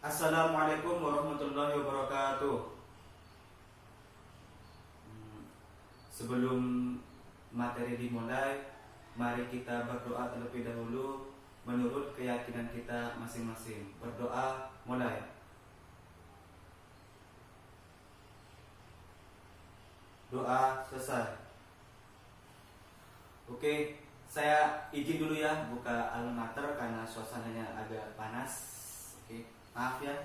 Assalamualaikum warahmatullahi wabarakatuh. Sebelum materi dimulai, mari kita berdoa terlebih dahulu menurut keyakinan kita masing-masing. Berdoa mulai. Doa selesai. Oke, saya izin dulu ya buka alma mater karena suasananya agak panas. Oke, maaf ya.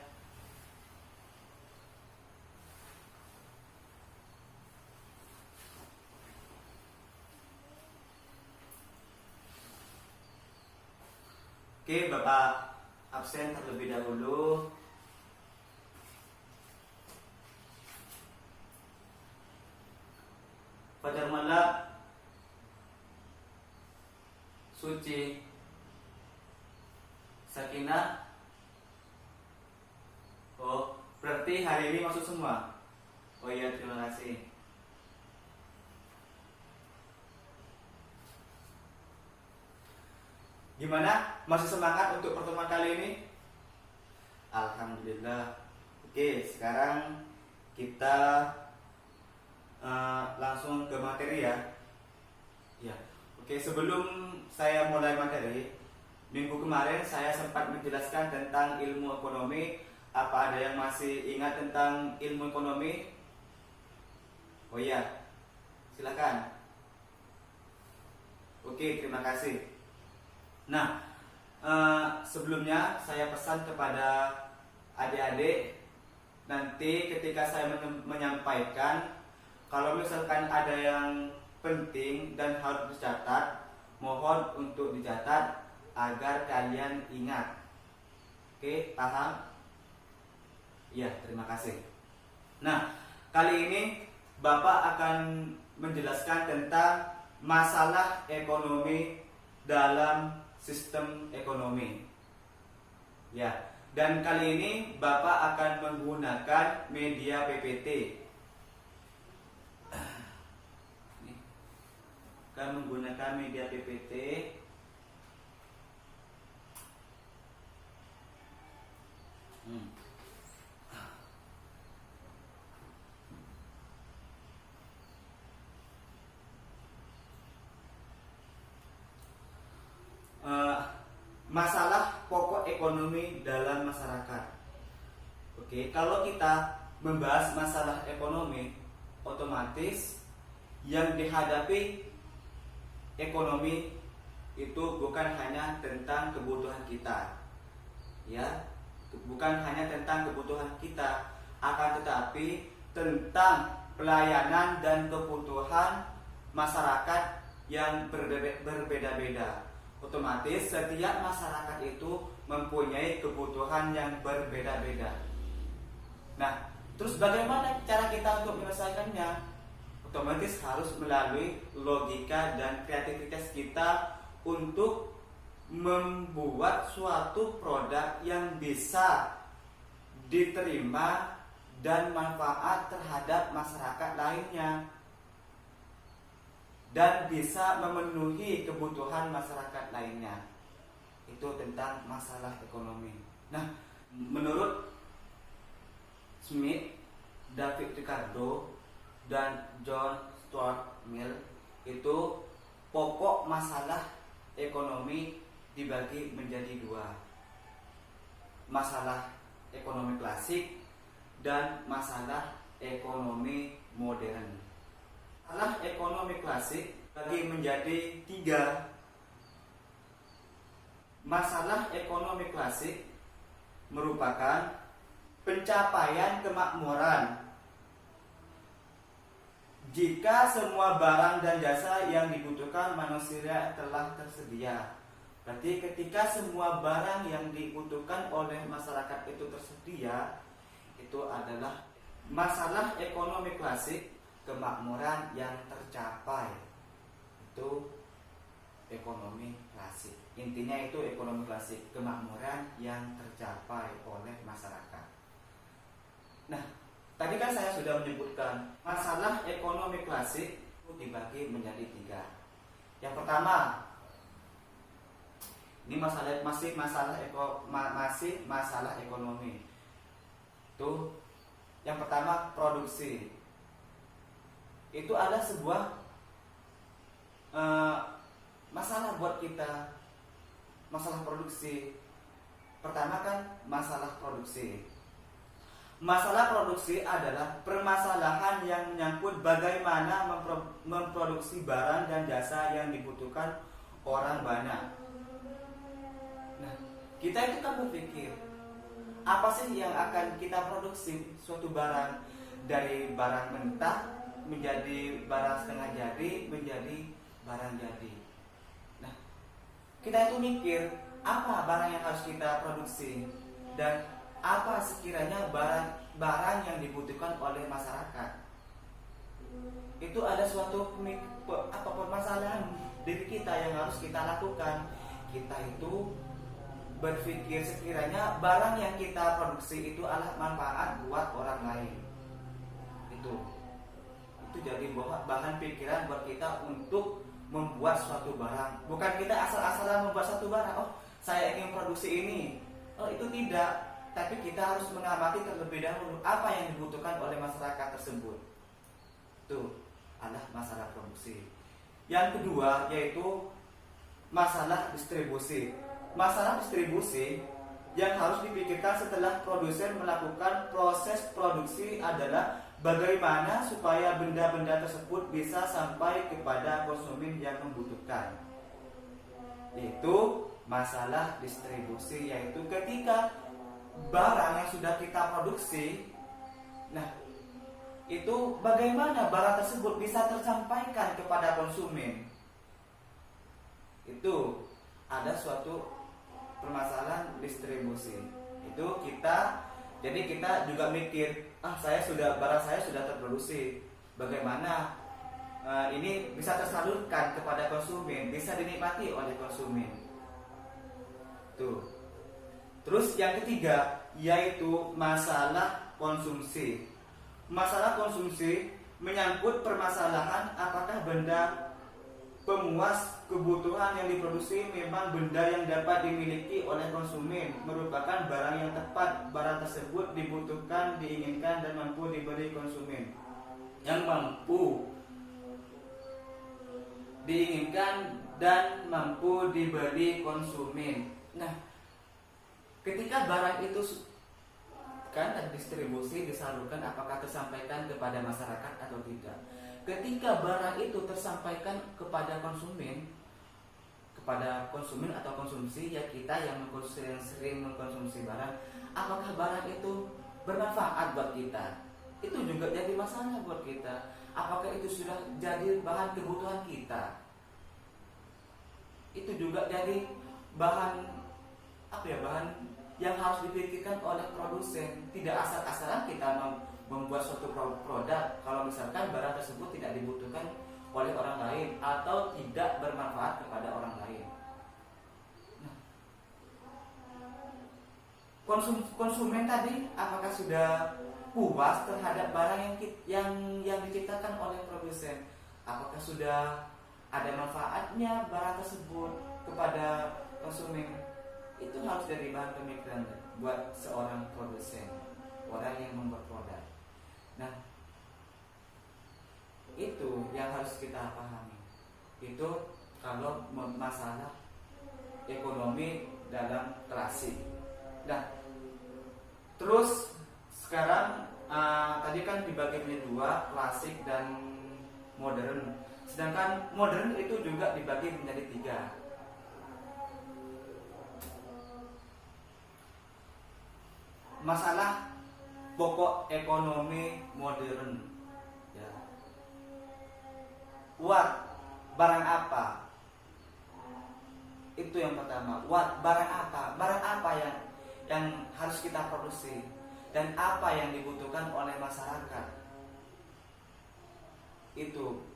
Oke, Bapak absen terlebih dahulu. Fajar malam suci sakinah. Oh, berarti hari ini masuk semua. Oh iya, terima kasih. Gimana? Masih semangat untuk pertemuan kali ini? Alhamdulillah. Oke, sekarang kita langsung ke materi ya. Ya. Oke, sebelum saya mulai materi, minggu kemarin saya sempat menjelaskan tentang ilmu ekonomi. Apa ada yang masih ingat tentang ilmu ekonomi? Oh iya, silakan. Oke, terima kasih. Nah, sebelumnya saya pesan kepada adik-adik, nanti ketika saya menyampaikan, kalau misalkan ada yang penting dan harus dicatat, mohon untuk dicatat agar kalian ingat. Oke, paham? Ya, terima kasih. Nah, kali ini Bapak akan menjelaskan tentang masalah ekonomi dalam sistem ekonomi. Ya, dan kali ini Bapak akan menggunakan media PPT. Akan menggunakan media PPT. Masalah pokok ekonomi dalam masyarakat. Oke, kalau kita membahas masalah ekonomi, otomatis yang dihadapi ekonomi itu bukan hanya tentang kebutuhan kita, ya, bukan hanya tentang kebutuhan kita, akan tetapi tentang pelayanan dan kebutuhan masyarakat yang berbeda-beda. Otomatis setiap masyarakat itu mempunyai kebutuhan yang berbeda-beda. Nah, terus bagaimana cara kita untuk menyelesaikannya? Otomatis harus melalui logika dan kreativitas kita untuk membuat suatu produk yang bisa diterima dan manfaat terhadap masyarakat lainnya, dan bisa memenuhi kebutuhan masyarakat lainnya. Itu tentang masalah ekonomi. Nah, menurut Smith, David Ricardo, dan John Stuart Mill, itu pokok masalah ekonomi dibagi menjadi dua: masalah ekonomi klasik dan masalah ekonomi modern. Masalah ekonomi klasik bagi menjadi tiga. Masalah ekonomi klasik merupakan pencapaian kemakmuran jika semua barang dan jasa yang dibutuhkan manusia telah tersedia. Berarti ketika semua barang yang dibutuhkan oleh masyarakat itu tersedia, itu adalah masalah ekonomi klasik, kemakmuran yang tercapai. Itu ekonomi klasik. Intinya itu ekonomi klasik, kemakmuran yang tercapai oleh masyarakat. Nah, tadi kan saya sudah menyebutkan masalah ekonomi klasik itu dibagi menjadi tiga. Yang pertama, Ini masih masalah ekonomi. Tuh, yang pertama produksi. Itu ada sebuah masalah buat kita, masalah produksi. Pertama kan masalah produksi. Masalah produksi adalah permasalahan yang menyangkut bagaimana memproduksi barang dan jasa yang dibutuhkan orang banyak. Nah, kita itu kan berpikir, apa sih yang akan kita produksi? Suatu barang, dari barang mentah menjadi barang setengah jadi, menjadi barang jadi. Nah, kita itu mikir, apa barang yang harus kita produksi dan apa sekiranya barang yang dibutuhkan oleh masyarakat. Itu ada suatu permasalahan diri kita yang harus kita lakukan. Kita itu berpikir sekiranya barang yang kita produksi itu adalah manfaat buat orang lain. Itu jadi bahan pikiran buat kita untuk membuat suatu barang. Bukan kita asal-asalan membuat suatu barang. Oh, saya ingin produksi ini. Oh, itu tidak. Tapi kita harus mengamati terlebih dahulu apa yang dibutuhkan oleh masyarakat tersebut. Itu adalah masalah produksi. Yang kedua yaitu masalah distribusi. Masalah distribusi yang harus dipikirkan setelah produsen melakukan proses produksi adalah bagaimana supaya benda-benda tersebut bisa sampai kepada konsumen yang membutuhkan. Itu masalah distribusi, yaitu ketika barang yang sudah kita produksi, nah itu bagaimana barang tersebut bisa tersampaikan kepada konsumen. Itu ada suatu permasalahan distribusi. Itu kita juga mikir, barang saya sudah terproduksi, bagaimana ini bisa tersalurkan kepada konsumen, bisa dinikmati oleh konsumen. Tuh. Terus yang ketiga yaitu masalah konsumsi. Masalah konsumsi menyangkut permasalahan apakah benda pemuas kebutuhan yang diproduksi memang benda yang dapat dimiliki oleh konsumen, merupakan barang yang tepat, barang tersebut dibutuhkan, diinginkan dan mampu dibeli konsumen. Yang mampu diinginkan dan mampu dibeli konsumen. Nah, ketika barang itu kan distribusi, disalurkan, apakah tersampaikan kepada masyarakat atau tidak? Ketika barang itu tersampaikan kepada konsumen atau konsumsi, ya kita yang sering mengkonsumsi barang, apakah barang itu bermanfaat buat kita? Itu juga jadi masalah buat kita. Apakah itu sudah jadi bahan kebutuhan kita? Itu juga jadi bahan yang harus dipikirkan oleh produsen. Tidak asal-asalan kita membuat suatu produk kalau misalkan barang tersebut tidak dibutuhkan oleh orang lain atau tidak bermanfaat kepada orang lain. Nah, konsumen tadi apakah sudah puas terhadap barang yang diciptakan oleh produsen? Apakah sudah ada manfaatnya barang tersebut kepada konsumen? Itu harus jadi bahan pemikiran buat seorang produsen, orang yang membuat produk. Nah, itu yang harus kita pahami. Itu kalau masalah ekonomi dalam klasik. Nah, terus sekarang tadi kan dibagi menjadi dua, klasik dan modern. Sedangkan modern itu juga dibagi menjadi tiga. Masalah pokok ekonomi modern, ya. What barang apa? Itu yang pertama. What barang apa? Barang apa yang harus kita produksi dan apa yang dibutuhkan oleh masyarakat? Itu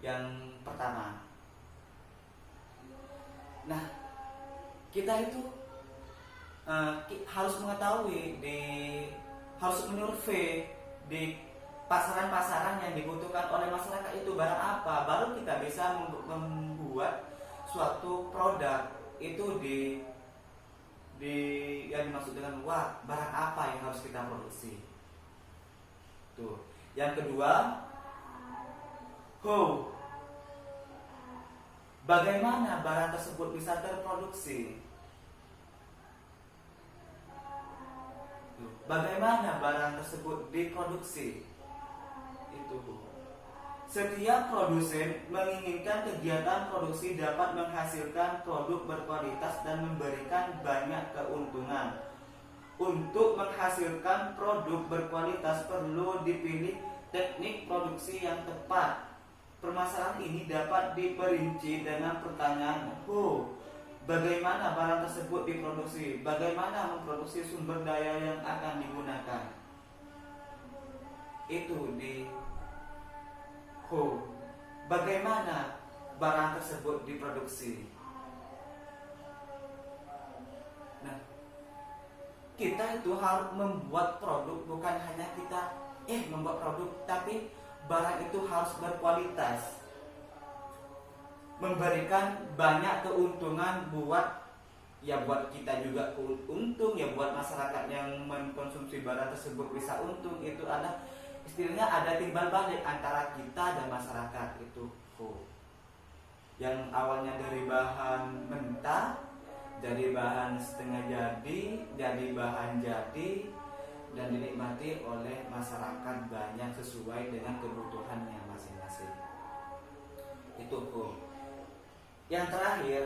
yang pertama. Nah, kita itu harus mengetahui, harus menyurvei di pasaran-pasaran yang dibutuhkan oleh masyarakat itu barang apa, baru kita bisa membuat suatu produk. itu di yang dimaksud dengan wah, barang apa yang harus kita produksi. Tuh. Yang kedua, how, bagaimana barang tersebut bisa terproduksi. Tuh. Bagaimana barang tersebut diproduksi. Itu. Setiap produsen menginginkan kegiatan produksi dapat menghasilkan produk berkualitas dan memberikan banyak keuntungan. Untuk menghasilkan produk berkualitas perlu dipilih teknik produksi yang tepat. Permasalahan ini dapat diperinci dengan pertanyaan who, bagaimana barang tersebut diproduksi, bagaimana memproduksi sumber daya yang akan digunakan. Itu di who, bagaimana barang tersebut diproduksi. Nah, kita itu harus membuat produk, bukan hanya kita membuat produk, tapi barang itu harus berkualitas, memberikan banyak keuntungan buat kita juga untung, buat masyarakat yang mengkonsumsi barang tersebut bisa untung. Itu ada istilahnya, ada timbal balik antara kita dan masyarakat itu. Yang awalnya dari bahan mentah jadi bahan setengah jadi bahan jadi, dan dinikmati oleh masyarakat banyak sesuai dengan kebutuhannya masing-masing. Itu Yang terakhir,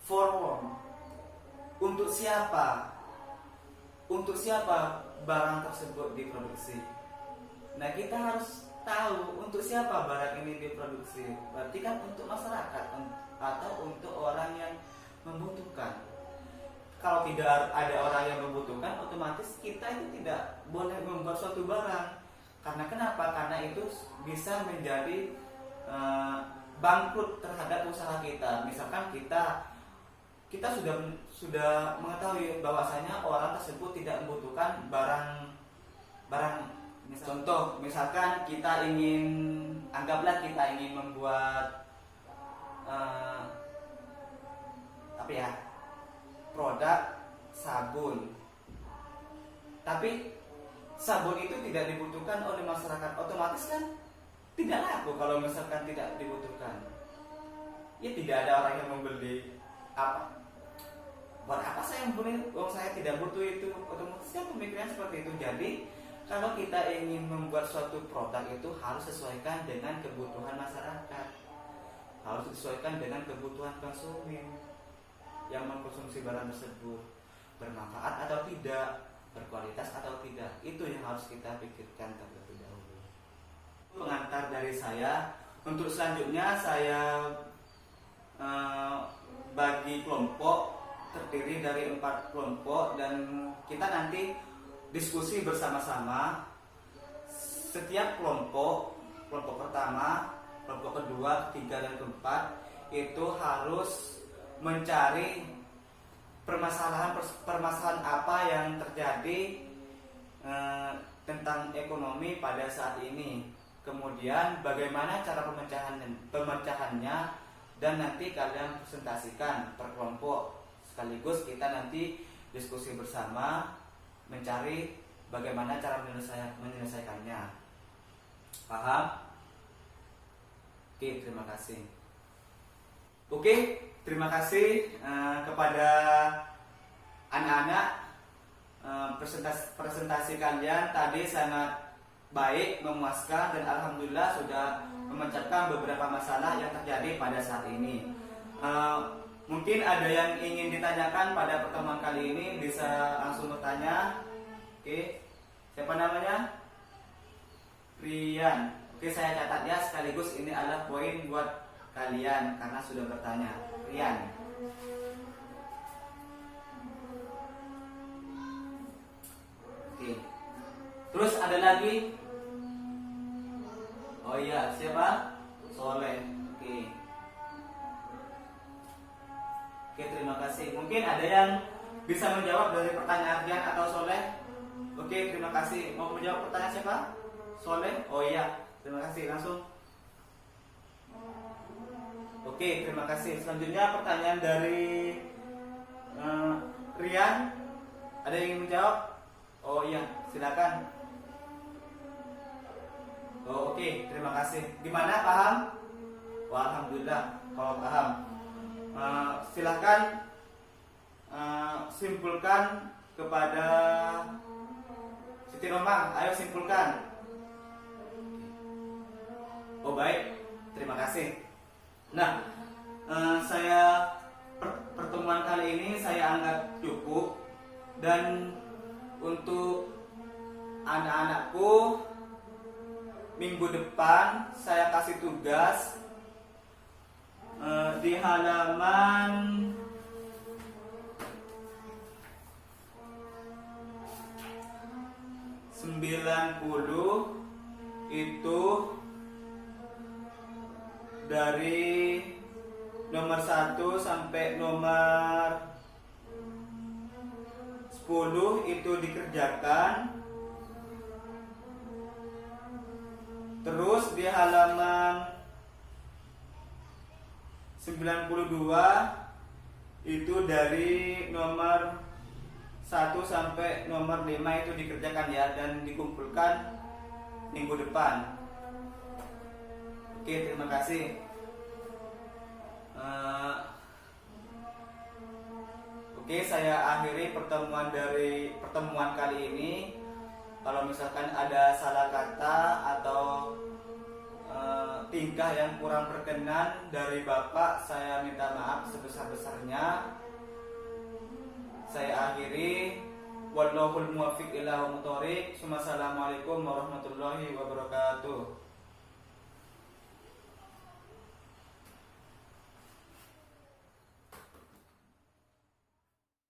for whom, untuk siapa? Untuk siapa barang tersebut diproduksi? Nah, kita harus tahu untuk siapa barang ini diproduksi. Berarti kan untuk masyarakat atau untuk orang yang membutuhkan. Kalau tidak ada orang yang membutuhkan, otomatis kita itu tidak boleh membuat suatu barang. Karena kenapa? Karena itu bisa menjadi bangkrut terhadap usaha kita. Misalkan kita sudah mengetahui bahwasanya orang tersebut tidak membutuhkan barang. Contoh, misalkan kita anggaplah kita ingin membuat produk sabun, tapi sabun itu tidak dibutuhkan oleh masyarakat, otomatis kan tidak laku. Kalau misalkan tidak dibutuhkan, ya tidak ada orang yang membeli. Buat apa saya membeli? Saya tidak butuh itu. Otomatis kan pemikiran seperti itu. Jadi kalau kita ingin membuat suatu produk itu harus sesuaikan dengan kebutuhan masyarakat, harus disesuaikan dengan kebutuhan konsumen yang mengkonsumsi barang tersebut, bermanfaat atau tidak, berkualitas atau tidak. Itu yang harus kita pikirkan terlebih dahulu. Pengantar dari saya. Untuk selanjutnya saya bagi kelompok, terdiri dari 4 kelompok, dan kita nanti diskusi bersama-sama. Setiap kelompok pertama, kelompok kedua, ketiga, dan keempat itu harus mencari permasalahan apa yang terjadi tentang ekonomi pada saat ini. Kemudian bagaimana cara pemecahannya, dan nanti kalian presentasikan per kelompok. Sekaligus kita nanti diskusi bersama mencari bagaimana cara menyelesaikannya. Paham? Oke, terima kasih. Oke, terima kasih kepada anak-anak. Presentasi kalian tadi sangat baik, memuaskan, dan alhamdulillah sudah memecahkan beberapa masalah yang terjadi pada saat ini. Mungkin ada yang ingin ditanyakan pada pertemuan kali ini, bisa langsung bertanya. Oke, siapa namanya? Rian. Oke, saya catat ya, sekaligus ini adalah poin buat kalian karena sudah bertanya. Rian. Oke. Terus ada lagi? Oh iya, siapa? Soleh. Oke. Oke, terima kasih. Mungkin ada yang bisa menjawab dari pertanyaan Rian atau Soleh? Oke, terima kasih. Mau menjawab pertanyaan siapa? Soleh? Oh iya, terima kasih. Langsung. Oke, terima kasih. Selanjutnya pertanyaan dari Rian. Ada yang ingin menjawab? Oh iya, silakan. Oh, oke, terima kasih. Gimana, paham? Wah, alhamdulillah kalau paham. Silakan simpulkan kepada Siti Romang. Ayo simpulkan. Oh baik, terima kasih. Nah, pertemuan kali ini saya anggap cukup, dan untuk anak-anakku minggu depan saya kasih tugas di halaman 90 itu dari nomor 1 sampai nomor 10 itu dikerjakan. Terus di halaman 92 itu dari nomor 1 sampai nomor 5 itu dikerjakan ya, dan dikumpulkan minggu depan. Oke, terima kasih. Oke, saya akhiri pertemuan kali ini. Kalau misalkan ada salah kata atau tingkah yang kurang berkenan dari Bapak, saya minta maaf sebesar-besarnya. Saya akhiri. Wallahul muwaffiq ila aqwamit thoriq. Wassalamualaikum warahmatullahi wabarakatuh.